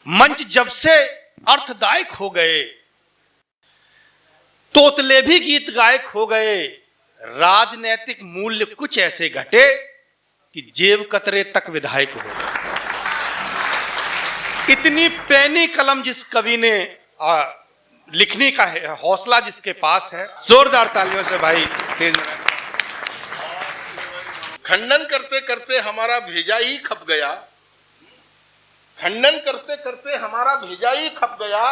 मंच जब से अर्थदायक हो गए, तोतले भी गीत गायक हो गए, राजनैतिक मूल्य कुछ ऐसे घटे कि जेब कतरे तक विधायक हो गए। इतनी पैनी कलम जिस कवि ने लिखने का है, हौसला जिसके पास है, जोरदार तालियों से भाई तेज। खंडन करते करते हमारा भेजा ही खप गया, खंडन करते करते हमारा भेजा ही खप गया,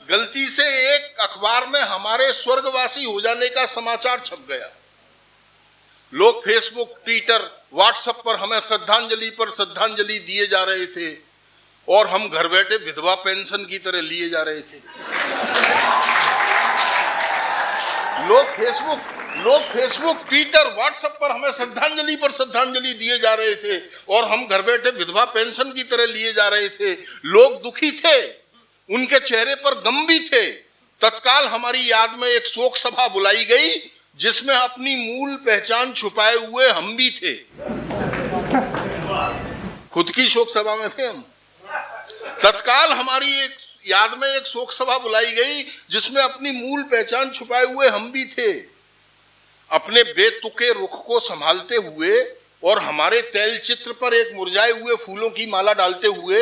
गलती से एक अखबार में हमारे स्वर्गवासी हो जाने का समाचार छप गया। लोग फेसबुक, ट्विटर, व्हाट्सएप पर हमें श्रद्धांजलि पर श्रद्धांजलि दिए जा रहे थे और हम घर बैठे विधवा पेंशन की तरह लिए जा रहे थे। लोग फेसबुक, ट्विटर, व्हाट्सएप पर हमें श्रद्धांजलि पर श्रद्धांजलि दिए जा रहे थे और हम घर बैठे विधवा पेंशन की तरह लिए जा रहे थे। लोग दुखी थे, उनके चेहरे पर गम भी थे। तत्काल हमारी याद में एक शोक सभा बुलाई गई जिसमें अपनी मूल पहचान छुपाए हुए हम भी थे। खुद की शोक सभा में थे हम। तत्काल हमारी एक याद में एक शोक सभा बुलाई गई जिसमें अपनी मूल पहचान छुपाए हुए हम भी थे। अपने बेतुके रुख को संभालते हुए और हमारे तैल चित्र पर एक मुरझाए हुए फूलों की माला डालते हुए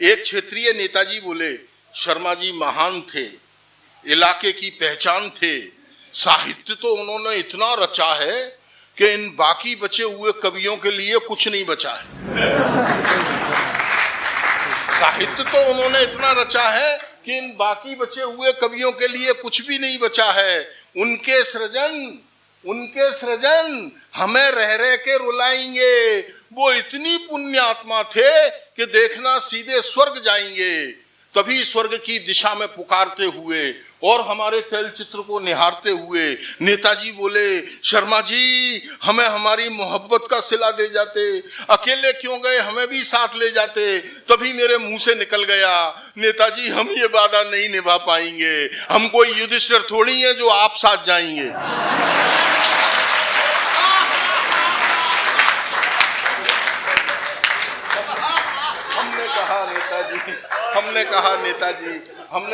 एक क्षेत्रीय नेताजी बोले, शर्मा जी महान थे, इलाके की पहचान थे, साहित्य तो उन्होंने इतना रचा है कि इन बाकी बचे हुए कवियों के लिए कुछ नहीं बचा है। साहित्य तो उन्होंने इतना रचा है कि इन बाकी बचे हुए कवियों के लिए कुछ भी नहीं बचा है। उनके सृजन हमें रह रह के रुलाएंगे। वो इतनी पुण्यात्मा थे कि देखना सीधे स्वर्ग जाएंगे। तभी स्वर्ग की दिशा में पुकारते हुए और हमारे तैल चित्र को निहारते हुए नेताजी बोले, शर्मा जी हमें हमारी मोहब्बत का सिला दे जाते, अकेले क्यों गए, हमें भी साथ ले जाते। तभी मेरे मुंह से निकल गया, नेताजी हम ये वादा नहीं निभा पाएंगे, हम कोई युधिष्ठिर थोड़ी है जो आप साथ जाएंगे। हमने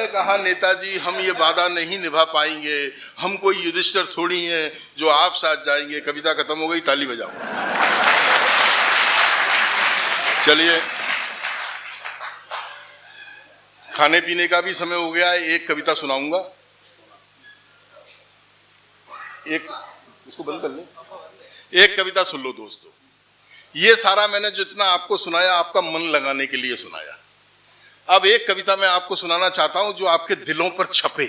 कहा नेताजी हम ये वादा नहीं निभा पाएंगे, हम कोई युधिष्ठिर थोड़ी हैं जो आप साथ जाएंगे। कविता खत्म हो गई, ताली बजाओ। चलिए खाने पीने का भी समय हो गया है, एक कविता सुनाऊंगा। एक इसको बंद कर ले। एक कविता सुन लो दोस्तों। ये सारा मैंने जितना आपको सुनाया आपका मन लगाने के लिए सुनाया। अब एक कविता मैं आपको सुनाना चाहता हूं जो आपके दिलों पर छपे।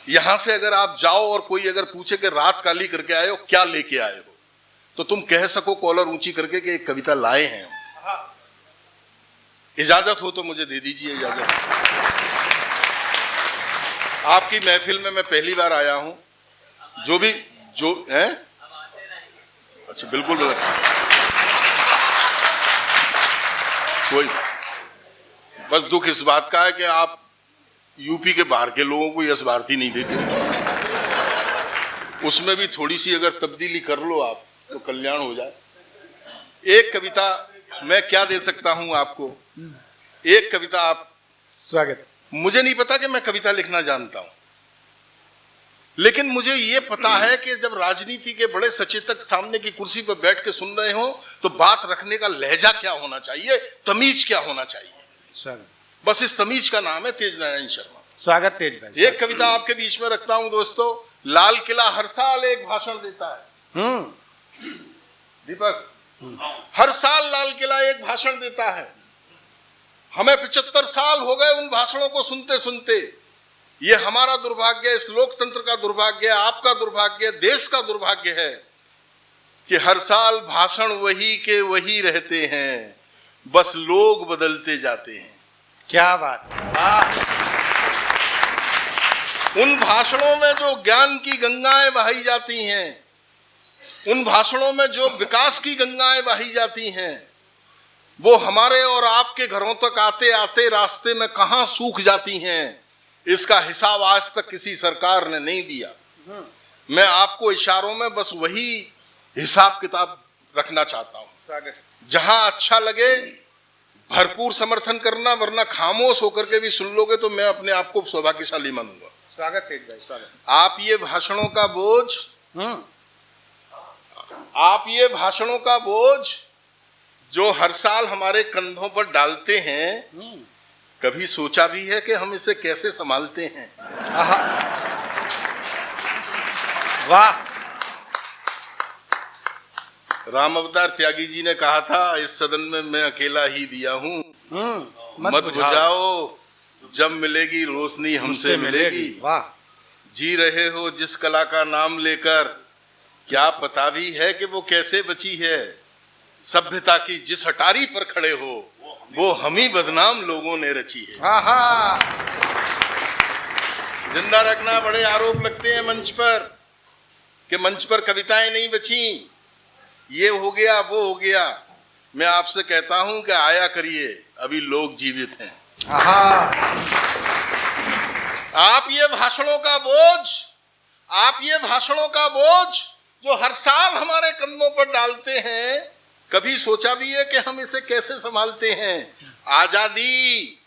यहां से अगर आप जाओ और कोई अगर पूछे कि रात काली करके आए हो, क्या लेके आए हो, तो तुम कह सको कॉलर ऊंची करके कि एक कविता लाए हैं हम। इजाजत हो तो मुझे दे दीजिए इजाजत। आपकी महफिल में मैं पहली बार आया हूं। जो है अच्छा, बिल्कुल कोई बस दुख इस बात का है कि आप यूपी के बाहर के लोगों को यश भारती नहीं देते। उसमें भी थोड़ी सी अगर तब्दीली कर लो आप तो कल्याण हो जाए। एक कविता मैं क्या दे सकता हूं आपको, एक कविता आप। स्वागत। मुझे नहीं पता कि मैं कविता लिखना जानता हूं, लेकिन मुझे ये पता है कि जब राजनीति के बड़े सचेतक सामने की कुर्सी पर बैठ के सुन रहे हो तो बात रखने का लहजा क्या होना चाहिए, तमीज क्या होना चाहिए। स्वागत। बस इस तमीज का नाम है तेज नारायण शर्मा। स्वागत तेज भाई। एक कविता आपके बीच में रखता हूं दोस्तों। लाल किला हर साल एक भाषण देता है। दीपक, हर साल लाल किला एक भाषण देता है। हमें 75 साल हो गए उन भाषणों को सुनते सुनते। ये हमारा दुर्भाग्य, इस लोकतंत्र का दुर्भाग्य, आपका दुर्भाग्य, देश का दुर्भाग्य है कि हर साल भाषण वही के वही रहते हैं, बस लोग बदलते जाते हैं। क्या बात। उन भाषणों में जो ज्ञान की गंगाएं बहाई जाती हैं, उन भाषणों में जो विकास की गंगाएं बहाई जाती हैं, वो हमारे और आपके घरों तक आते आते रास्ते में कहां सूख जाती हैं, इसका हिसाब आज तक किसी सरकार ने नहीं दिया। मैं आपको इशारों में बस वही हिसाब किताब रखना चाहता हूं। जहां अच्छा लगे भरपूर समर्थन करना, वरना खामोश होकर के भी सुन लोगे तो मैं अपने आप को सौभाग्यशाली मानूंगा। स्वागत है भाई, स्वागत। आप ये भाषणों का बोझ, आप ये भाषणों का बोझ जो हर साल हमारे कंधों पर डालते हैं, कभी सोचा भी है कि हम इसे कैसे संभालते हैं? वाह। राम अवतार त्यागी जी ने कहा था, इस सदन में मैं अकेला ही दिया हूं, मत बुझाओ, जब मिलेगी रोशनी हमसे मिलेगी। वाह। जी रहे हो जिस कला का नाम लेकर, क्या पता भी है कि वो कैसे बची है? सभ्यता की जिस अटारी पर खड़े हो, वो हम ही बदनाम लोगों ने रची है। जिंदा रखना बड़े आरोप लगते हैं मंच पर, कि मंच पर कविताएं नहीं बची, ये हो गया वो हो गया। मैं आपसे कहता हूं कि आया करिए, अभी लोग जीवित हैं। आप ये भाषणों का बोझ, आप ये भाषणों का बोझ जो हर साल हमारे कंधों पर डालते हैं, कभी सोचा भी है कि हम इसे कैसे संभालते हैं? आजादी,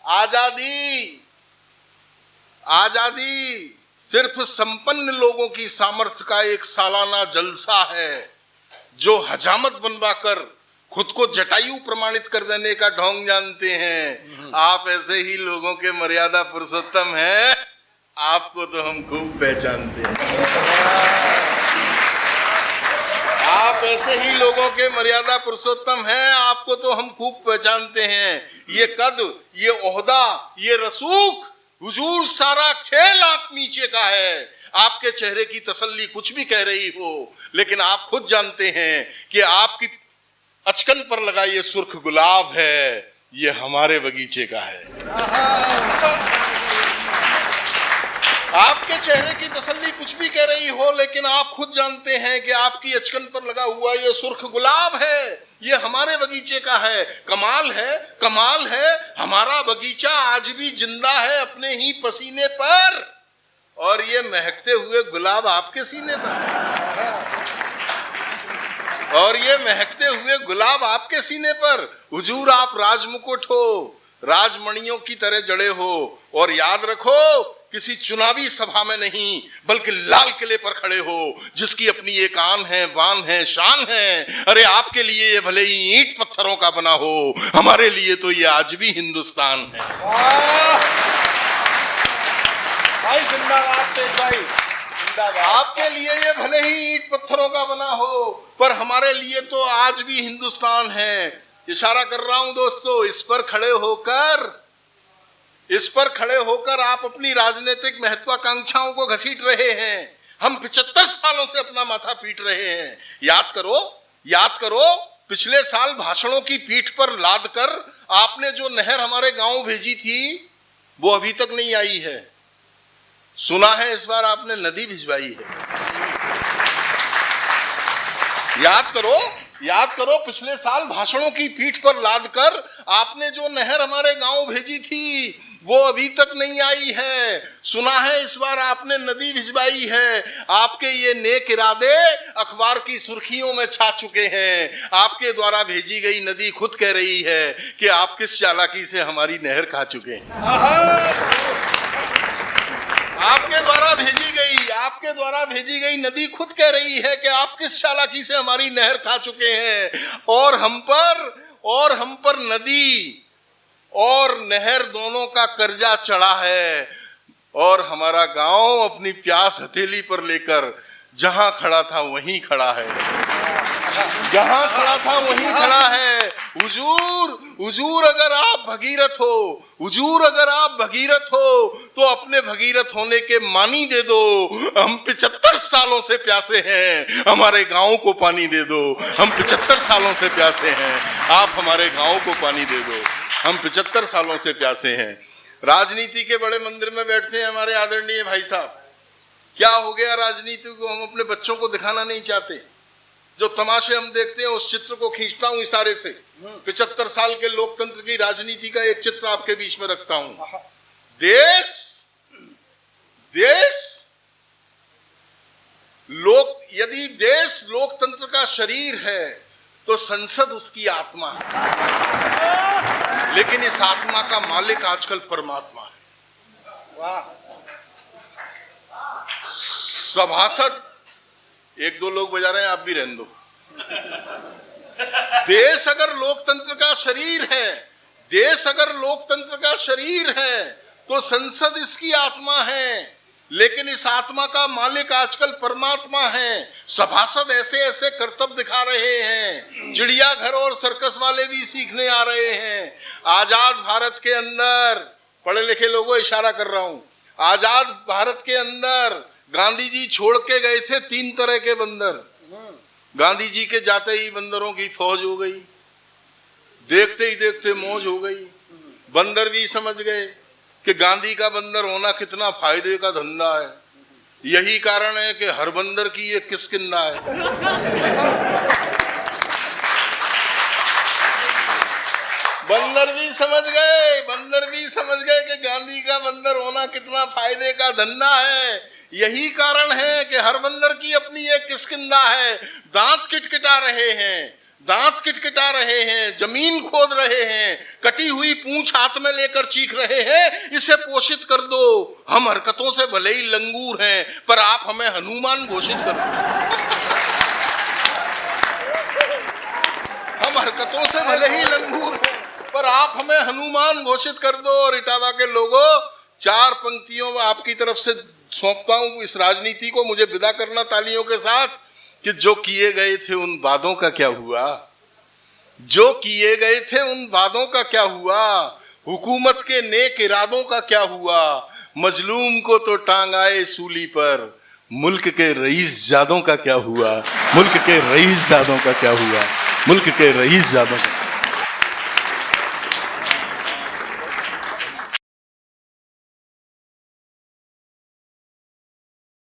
आजादी, आजादी सिर्फ संपन्न लोगों की सामर्थ्य का एक सालाना जलसा है, जो हजामत बनवाकर खुद को जटायु प्रमाणित कर देने का ढोंग जानते हैं। आप ऐसे ही लोगों के मर्यादा पुरुषोत्तम हैं, आपको तो हम खूब पहचानते हैं। आप ऐसे ही लोगों के मर्यादा पुरुषोत्तम हैं, आपको तो हम खूब पहचानते हैं। ये कद, ये ओहदा, ये रसूख, हुजूर सारा खेल आंख नीचे का है। आपके चेहरे की तसल्ली कुछ भी कह रही हो, लेकिन आप खुद जानते हैं कि आपकी अचकन पर लगा ये सुर्ख गुलाब है, ये हमारे बगीचे का है। आपके चेहरे की तसल्ली कुछ भी कह रही हो, लेकिन आप खुद जानते हैं कि आपकी अचकन पर लगा हुआ ये सुर्ख गुलाब है, ये हमारे बगीचे का है। कमाल है, कमाल है, हमारा बगीचा आज भी जिंदा है अपने ही पसीने पर, और ये महकते हुए गुलाब आपके सीने पर, और ये महकते हुए गुलाब आपके सीने पर। हुजूर आप राजमुकुट हो, राजमणियों की तरह जड़े हो, और याद रखो, किसी चुनावी सभा में नहीं बल्कि लाल किले पर खड़े हो, जिसकी अपनी एक आन है, बान है, शान है। अरे आपके लिए ये भले ही ईंट पत्थरों का बना हो, हमारे लिए तो ये आज भी हिंदुस्तान है। भाई जिंदाबाद, तेज भाई जिंदाबाद। आपके लिए ये भले ही ईंट पत्थरों का बना हो, पर हमारे लिए तो आज भी हिंदुस्तान है। इशारा कर रहा हूं दोस्तों, इस पर खड़े होकर, इस पर खड़े होकर आप अपनी राजनीतिक महत्वाकांक्षाओं को घसीट रहे हैं। हम 75 सालों से अपना माथा पीट रहे हैं। याद करो, याद करो, पिछले साल भाषणों की पीठ पर लाद कर आपने जो नहर हमारे गांव भेजी थी, वो अभी तक नहीं आई है। सुना है इस बार आपने नदी भिजवाई है। याद करो, याद करो, पिछले साल भाषणों की पीठ पर लाद कर आपने जो नहर हमारे गांव भेजी थी, वो अभी तक नहीं आई है। सुना है इस बार आपने नदी भिजवाई है। आपके ये नेक इरादे अखबार की सुर्खियों में छा चुके हैं। आपके द्वारा भेजी गई नदी खुद कह रही है कि आप किस चालाकी से हमारी नहर खा चुके हैं। आपके द्वारा भेजी गई नदी खुद कह रही है कि आप किस चालाकी से हमारी नहर खा चुके हैं, और हम पर नदी और नहर दोनों का कर्जा चढ़ा है, और हमारा गांव अपनी प्यास हथेली पर लेकर जहां खड़ा था वहीं खड़ा है, जहां खड़ा था वहीं खड़ा है। हुजूर अगर आप भगीरथ हो, हुजूर अगर आप भगीरथ हो, तो अपने भगीरथ होने के मानी दे दो। हम 75 सालों से प्यासे हैं, हमारे गांव को पानी दे दो। हम 75 सालों से प्यासे हैं, आप हमारे गांव को पानी दे दो। हम 75 सालों से प्यासे हैं। राजनीति के बड़े मंदिर में बैठते हैं हमारे आदरणीय भाई साहब। क्या हो गया राजनीति को हम अपने बच्चों को दिखाना नहीं चाहते? जो तमाशे हम देखते हैं उस चित्र को खींचता हूं इशारे से। 75 साल के लोकतंत्र की राजनीति का एक चित्र आपके बीच में रखता हूं। यदि देश लोकतंत्र का शरीर है, तो संसद उसकी आत्मा है। लेकिन इस आत्मा का मालिक आजकल परमात्मा है। वाह। सभासद एक दो लोग बजा रहे हैं, आप भी रहने दो। देश अगर लोकतंत्र का शरीर है, देश अगर लोकतंत्र का शरीर है, तो संसद इसकी आत्मा है, लेकिन इस आत्मा का मालिक आजकल परमात्मा है। सभासद ऐसे ऐसे करतब दिखा रहे हैं, चिड़ियाघर और सर्कस वाले भी सीखने आ रहे हैं। आजाद भारत के अंदर, पढ़े लिखे लोगों इशारा कर रहा हूं, आजाद भारत के अंदर गांधी जी छोड़ के गए थे 3 तरह के बंदर। गांधी जी के जाते ही बंदरों की फौज हो गई, देखते ही देखते मौज हो गई। बंदर भी समझ गए कि गांधी का बंदर होना कितना फायदे का धंधा है। यही कारण है कि हर बंदर की ये किस्किंदा है। बंदर भी समझ गए, बंदर भी समझ गए कि गांधी का बंदर होना कितना फायदे का धंधा है। यही कारण है कि हर बंदर की अपनी एक किस्किंदा है। दांत किटकिटा रहे हैं, दांत किटकिटा रहे हैं, जमीन खोद रहे हैं, कटी हुई पूंछ हाथ में लेकर चीख रहे हैं, इसे पोषित कर दो। हम हरकतों से भले ही लंगूर हैं, पर आप हमें हनुमान घोषित कर दो। हम हरकतों से भले ही लंगूर हैं, पर आप हमें हनुमान घोषित कर दो। और इटावा के लोगों, 4 पंक्तियों में आपकी तरफ से सौंपता हूं इस राजनीति को, मुझे विदा करना तालियों के साथ, कि जो किए गए थे उन वादों का क्या हुआ, जो किए गए थे उन वादों का क्या हुआ, हुकूमत के नेक इरादों का क्या हुआ। मजलूम को तो टांग आए सूली पर, मुल्क के रईस जादों का क्या हुआ, मुल्क के रईस जादों का क्या हुआ, मुल्क के रईस जादों का